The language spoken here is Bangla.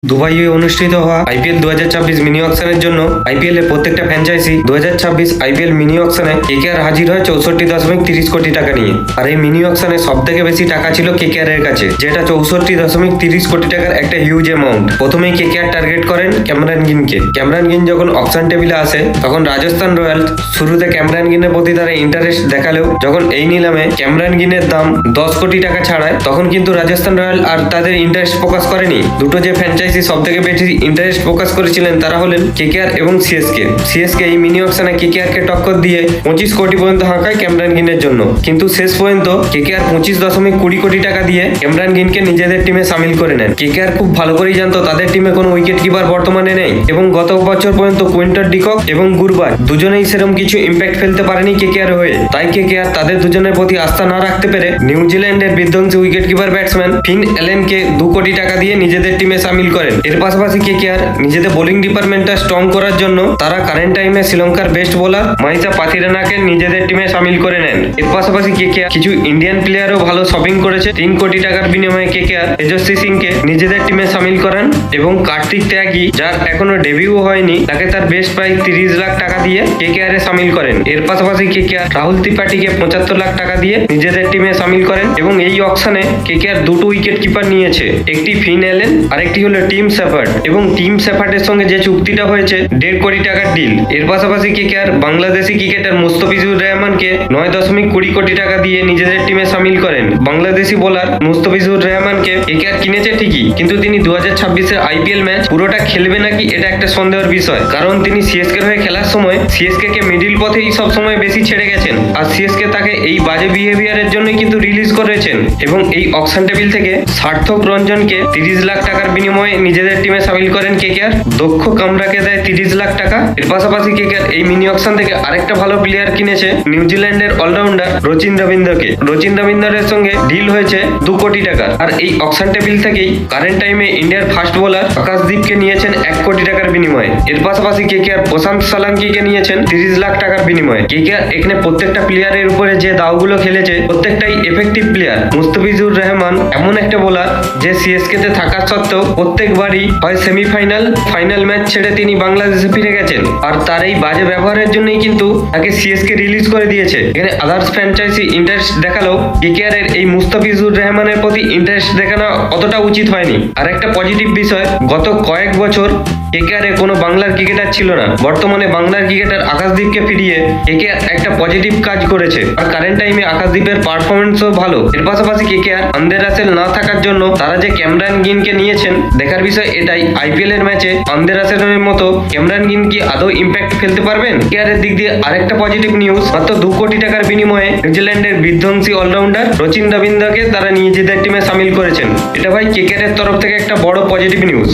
দুবাইয়ে অনুষ্ঠিত হওয়া আইপিএল 2026 মিনি অকশনের জন্য আইপিএল এর প্রত্যেকটা ফ্র্যাঞ্চাইজি 2026 আইপিএল মিনি অকশনে কেকেআর হাজির হয় 64.30 কোটি টাকা নিয়ে। আর এই মিনি অকশনে সব থেকে বেশি টাকা ছিল কেকেআর এর কাছে, যেটা 64.30 কোটি টাকার একটা হিউজ অ্যামাউন্ট। প্রথমেই কেকেআর টার্গেট করেন ক্যামরান গিনকে। ক্যামরান গিন যখন অকশন টেবিলে আসে তখন রাজস্থান রয়্যালস শুরুতে ক্যামরান গিনের প্রতি তারা ইন্টারেস্ট দেখালেও যখন এই নিলামে ক্যামরান গিনের দাম 10 কোটি টাকা ছাড়ায় তখন কিন্তু রাজস্থান রয়্যাল আর তাদের ইন্টারেস্ট ফোকাস করেনি। দুটো যে ফ্র্যাঞ্চাইজি সব থেকে বেশি ইন্টারেস্ট ফোকাস করেছিলেন তারা হলেন কেকেআর এবং সিএসকে। সিএসকে এই মিনি অকশনে কেকেআর কে টক্কর দিয়ে 25 কোটি পর্যন্ত হাঁকায় ক্যামরান গিনের জন্য, কিন্তু শেষ পর্যন্ত কেকেআর 25.20 কোটি টাকা দিয়ে ক্যামরান গিনকে নিজেদের টিমে সামিল করে নেন। কেকেআর খুব ভালো করেই জানতো তাদের টিমে কোনো উইকেট কিপার বর্তমানে নেই এবং গত বছর পর্যন্ত কুইন্টন ডিকক এবং গুরবাজ দুজনেই সেরকম কিছু ইম্প্যাক্ট ফেলতে পারেনি কেকেআর হয়ে। তাই কেকেআর তাদের দুজনের প্রতি আস্থা না রাখতে পেরে নিউজিল্যান্ডের বিধ্বংসী উইকেট কিপার ব্যাটসম্যান ফিন অ্যালেনকে 2 কোটি টাকা দিয়ে নিজেদের টিমে সামিল করেন। এর পাশাপাশি কেকেআর নিজেদের বোলিং ডিপার্টমেন্টটা স্ট্রং করার জন্য তারা কারেন্ট টাইমে শ্রীলঙ্কার বেস্ট বোলার মাহিসা পাথিরানাকে নিজেদের টিমে সামিল করে নেন। এর পাশাপাশি কেকেআর কিছু ইন্ডিয়ান প্লেয়ারও ভালো শপিং করেছে। 3 কোটি টাকার বিনিময়ে কেকেআর তেজস্বী সিংকে নিজেদের টিমে সামিল করান এবং কার্তিক ত্যাগী, যার এখনো ডেবিউ হয়নি, তাকে তার বেস্ট প্রাইস 30 লাখ টাকা দিয়ে কেকেআর এ সামিল করেন। এর পাশাপাশি কেকেআর রাহুল ত্রিপাঠীকে 75 লাখ টাকা দিয়ে নিজেদের টিমে সামিল করেন এবং এই অকশনে কেকেআর 2টো উইকেট কিপার নিয়েছে, একটি ফিন অ্যালেন আর একটি হলো টিম শেফার্ড। এবং টিম শেফার্ডের সঙ্গে যে চুক্তিটা হয়েছে 1.5 কোটি টাকার ডিল। এর পাশাপাশি কেকেআর বাংলাদেশি ক্রিকেটার মুস্তাফিজুর রহমানকে 9.20 কোটি টাকা দিয়ে নিজেদের টিমে সামিল করেন। বাংলাদেশি বোলার মুস্তাফিজুর রহমানকে কেকেআর কিনেছে ঠিকই, কিন্তু তিনি 2026 আইপিএল ম্যাচ পুরোটা খেলবে নাকি এটা একটা সন্দেহের বিষয়, কারণ তিনি সিএসকে হয়ে খেলার সময় সিএসকে কে মিডিল পথেই সব সময় বেশি ছেড়ে গেছেন আর সিএসকে তাকে এই বাজে বিহেভিয়ারের জন্যই কিন্তু রিলিজ করেছেন। এবং এই অকশন টেবিল থেকে সার্থক রঞ্জনকে 30 লাখ টাকার বিনিময়ে নিজেদের টিমে সামিল করেন কেকেআর। দক্ষ কামরাকে দেয় 30 লাখ টাকা। এর পাশাপাশি কেকেআর এই মিনি অকশন থেকে আরেকটা ভালো প্লেয়ার কিনেছে, নিউজিল্যান্ডের অলরাউন্ডার রচিন রবীন্দ্রকে। রচিন রবীন্দ্রের সঙ্গে ডিল হয়েছে 2 কোটি টাকা। আর এই অকশন টেবিল থেকেই কারেন্ট টাইমে ইন্ডিয়ার ফাস্ট বোলার আকাশদীপকে নিয়েছেন 1 কোটি টাকার বিনিময়ে। এর পাশাপাশি কেকেআর প্রশান্ত সালাঙ্কিকে নিয়েছেন 30 লাখ টাকার বিনিময়ে। কেকেআর এখানে প্রত্যেকটা প্লেয়ারের উপরে যে দাওগুলো খেলেছে প্রত্যেকটাই এফেক্টিভ প্লেয়ার। মুস্তাফিজুর রহমান এমন একটা বোলার যে সিএসকে তে থাকা সত্ত্বেও প্রত্যেকবারই হয় সেমিফাইনাল, ফাইনাল ম্যাচ ছেড়ে তিনি বাংলাদেশে ফিরে গেছেন। আর তার এই বাজে ব্যবহারের জন্যই কিন্তু তাকে সিএসকে রিলিজ করে দিয়েছে। এখানে আদার্স ফ্র্যাঞ্চাইজি ইন্টারেস্ট দেখালেও কেকেআর এর এই মুস্তাফিজুর রহমানের প্রতি ইন্টারেস্ট দেখানো অতটা উচিত হয়নি। আর একটা পজিটিভ বিষয়, গত কয়েক বছর কেকেআর এ কোনো বাংলার ক্রিকেটার ছিল না, বর্তমানে বাংলার ক্রিকেটার আকাশদীপকে ফিরিয়ে কেকেআর একটা পজিটিভ কাজ করেছে। আর কারেন্ট টাইমে আকাশদীপের পারফরমেন্সও ভালো। এর পাশাপাশি কেকেআর আন্দের রাসেল না থাকার জন্য তারা যে ক্যামরান গিনকে নিয়েছেন, দেখার বিষয় এটাই আইপিএল এর ম্যাচে আন্দের রাসেলের মতো ক্যামরান গিন কি আদৌ ইম্প্যাক্ট ফেলতে পারবেন। কেকেআর এর দিক দিয়ে আরেকটা পজিটিভ নিউজ, মাত্র 2 কোটি টাকার বিনিময়ে নিউজিল্যান্ডের বিধ্বংসী অলরাউন্ডার রচিন রবীন্দ্রকে তারা নিজেদের টিমে সামিল করেছেন। এটা ভাই কেকেআর এর তরফ থেকে একটা বড় পজিটিভ নিউজ।